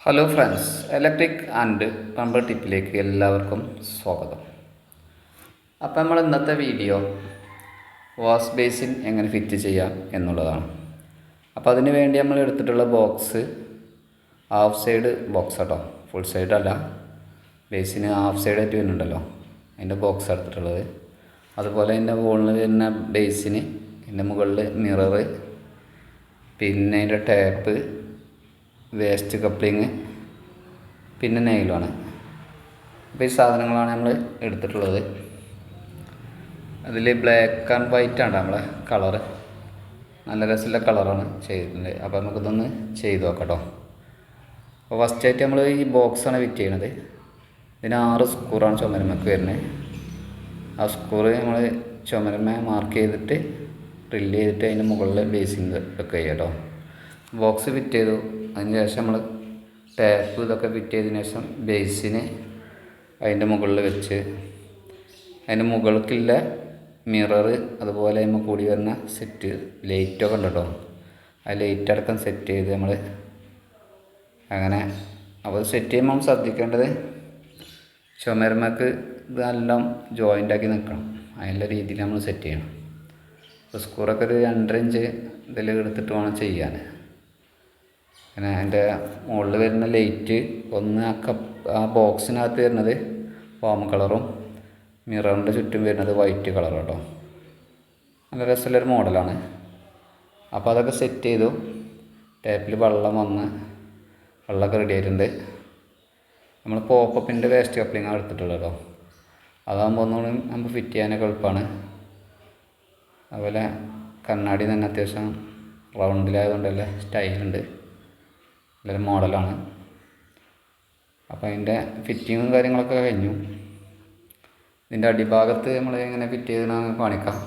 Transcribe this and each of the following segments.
Hello friends, electric and plumber ടിപ്പിലേക്ക് എല്ലാവർക്കും സ്വാഗതം. അപ്പോൾ നമ്മൾ ഇന്നത്തെ വീഡിയോ വാഷ് ബേസിൻ എങ്ങനെ ഫിറ്റ് ചെയ്യാം എന്നുള്ളതാണ്. അപ്പോൾ അതിന് വേണ്ടി നമ്മൾ എടുത്തിട്ടുള്ള ബോക്സ് ഹാഫ് സൈഡ് ബോക്സ് കേട്ടോ, ഫുൾ സൈഡ് അല്ല. ബേസിന് ഹാഫ് സൈഡ് ആയിട്ട് വരുന്നുണ്ടല്ലോ, അതിൻ്റെ ബോക്സ് എടുത്തിട്ടുള്ളത്. അതുപോലെ അതിൻ്റെ മുകളിൽ വരുന്ന ബേസിന് അതിൻ്റെ മുകളിൽ മിററ്, പിന്നെ അതിൻ്റെ ടാപ്പ്, വേസ്റ്റ് കപ്ലിങ്, പിന്നെ നെയിലാണ്. അപ്പോൾ ഈ സാധനങ്ങളാണ് നമ്മൾ എടുത്തിട്ടുള്ളത്. അതിൽ ബ്ലാക്ക് ആൻഡ് വൈറ്റ് ആണ് നമ്മളെ കളറ്, നല്ല രസമുള്ള കളറാണ് ചെയ്തിട്ടുണ്ട്. അപ്പോൾ നമുക്കിതൊന്ന് ചെയ്ത് നോക്കാം കേട്ടോ. അപ്പോൾ ഫസ്റ്റായിട്ട് നമ്മൾ ഈ ബോക്സാണ് ഫിറ്റ് ചെയ്യണത്. ഇതിന് 6 സ്ക്രൂറാണ് ചുമരുമ്മക്ക് വരുന്നത്. ആ സ്ക്രൂ നമ്മൾ ചുമരുമ്മ മാർക്ക് ചെയ്തിട്ട് ഡ്രില്ല് ചെയ്തിട്ട് അതിൻ്റെ മുകളിൽ ബേസിങ് വെക്കുക ചെയ്യുക കേട്ടോ. ബോക്സ് ഫിറ്റ് ചെയ്തു. അതിന് ശേഷം നമ്മൾ ടാപ്പ് ഇതൊക്കെ ഫിറ്റ് ചെയ്തതിന് ശേഷം ബേസിന് അതിൻ്റെ മുകളിൽ വെച്ച് അതിൻ്റെ മുകൾക്കുള്ള മിററ്, അതുപോലെ അതിന് കൂടി വരുന്ന സെറ്റ് ലൈറ്റൊക്കെ ഉണ്ട് കേട്ടോ. ആ ലൈറ്റ് അടക്കം സെറ്റ് ചെയ്ത് നമ്മൾ അങ്ങനെ. അപ്പോൾ സെറ്റ് ചെയ്യുമ്പോൾ നമ്മൾ ശ്രദ്ധിക്കേണ്ടത് ചുമരുമ്മക്ക് ഇതെല്ലാം ജോയിൻ്റാക്കി നിൽക്കണം. അതിൻ്റെ രീതിയിൽ നമ്മൾ സെറ്റ് ചെയ്യണം. അപ്പോൾ സ്ക്രൂറൊക്കെ ഒരു 2.5 ഇഞ്ച് ഇതിൽ എടുത്തിട്ട് വേണം ചെയ്യാൻ. പിന്നെ അതിൻ്റെ മുകളിൽ വരുന്ന ലൈറ്റ് ഒന്ന് ആ ബോക്സിനകത്ത് വരുന്നത് ഫോം കളറും മിററിൻ്റെ ചുറ്റും വരുന്നത് വൈറ്റ് കളറും കേട്ടോ. നല്ല രസമുള്ളൊരു മോഡലാണ്. അപ്പോൾ അതൊക്കെ സെറ്റ് ചെയ്തു. ടാപ്പിൽ വെള്ളം വന്ന് വെള്ളമൊക്കെ റെഡി ആയിട്ടുണ്ട്. നമ്മൾ പോപ്പപ്പിൻ്റെ വേസ്റ്റ് കപ്ലിങ്ങാണ് എടുത്തിട്ടുള്ളത് കേട്ടോ. അതാകുമ്പോൾ ഒന്നുകൂടി നമുക്ക് ഫിറ്റ് ചെയ്യാനൊക്കെ എളുപ്പമാണ്. അതുപോലെ കണ്ണാടി തന്നെ അത്യാവശ്യം റൗണ്ടിലായതുകൊണ്ടല്ലേ സ്റ്റൈലുണ്ട്, നല്ലൊരു മോഡലാണ്. അപ്പോൾ അതിൻ്റെ ഫിറ്റിങ്ങും കാര്യങ്ങളൊക്കെ കഴിഞ്ഞു. ഇതിൻ്റെ അടിഭാഗത്ത് നമ്മൾ എങ്ങനെ ഫിറ്റ് ചെയ്തെന്ന് കാണിക്കാം.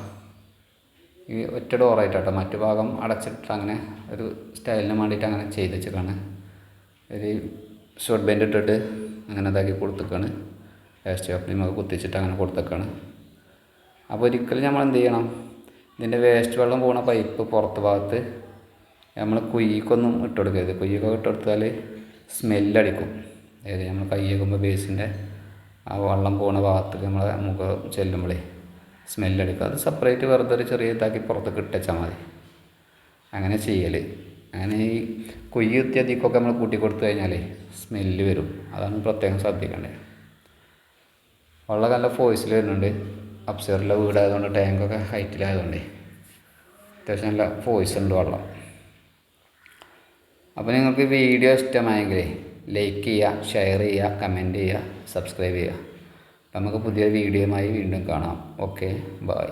ഈ ഒറ്റ ഡോറായിട്ടാട്ടോ, മറ്റു ഭാഗം അടച്ചിട്ട് അങ്ങനെ ഒരു സ്റ്റൈലിന് വേണ്ടിയിട്ട് അങ്ങനെ ചെയ്ത് വെച്ചേക്കാണ്. ഒരു ഷോർട്ട് ബെൻഡ് ഇട്ടിട്ട് അങ്ങനെ ഇതാക്കി കൊടുത്തേക്കാണ്. വേസ്റ്റ് കപ്ലിങ്ങൊക്കെ കുത്തിച്ചിട്ട് അങ്ങനെ കൊടുത്തേക്കാണ്. അപ്പോൾ ഒരിക്കലും നമ്മൾ എന്ത് ചെയ്യണം, ഇതിൻ്റെ വേസ്റ്റ് വെള്ളം പോകുന്ന പൈപ്പ് പുറത്ത് ഭാഗത്ത് നമ്മൾ കുയ്യിക്കൊന്നും ഇട്ട് കൊടുക്കരുത്. കുയ്യൊക്കെ ഇട്ട് കൊടുത്താൽ സ്മെല്ലടിക്കും. അതായത് നമ്മൾ കൈ വയ്ക്കുമ്പോൾ ബേസിൻ്റെ ആ വെള്ളം പോകുന്ന ഭാഗത്ത് നമ്മളെ മുഖം ചെല്ലുമ്പോഴേ സ്മെല്ലടിക്കും. അത് സെപ്പറേറ്റ് വെറുതെ ഒരു ചെറിയ ഇതാക്കി പുറത്തേക്ക് ഇട്ടുവെച്ചാൽ മതി. അങ്ങനെ ചെയ്യൽ. അങ്ങനെ ഈ കുയ്യ് ഇത്യാദിക്കൊക്കെ നമ്മൾ കൂട്ടി കൊടുത്തു കഴിഞ്ഞാൽ സ്മെല്ല് വരും. അതാണ് പ്രത്യേകം ശ്രദ്ധിക്കേണ്ടത്. വെള്ളം നല്ല ഫോഴ്സിൽ വരുന്നുണ്ട്. അപ്സ്റ്റെയറിലെ വീടായതുകൊണ്ട് ടാങ്കൊക്കെ ഹൈറ്റിലായതുകൊണ്ട് അത്യാവശ്യം നല്ല ഫോഴ്സ് ഉണ്ട് വെള്ളം. അപ്പോൾ നിങ്ങൾക്ക് വീഡിയോ ഇഷ്ടമായെങ്കിൽ ലൈക്ക് ചെയ്യുക, ഷെയർ ചെയ്യുക, കമൻറ്റ് ചെയ്യുക, സബ്സ്ക്രൈബ് ചെയ്യുക. അപ്പോൾ നമുക്ക് പുതിയ വീഡിയോയുമായി വീണ്ടും കാണാം. Okay, by.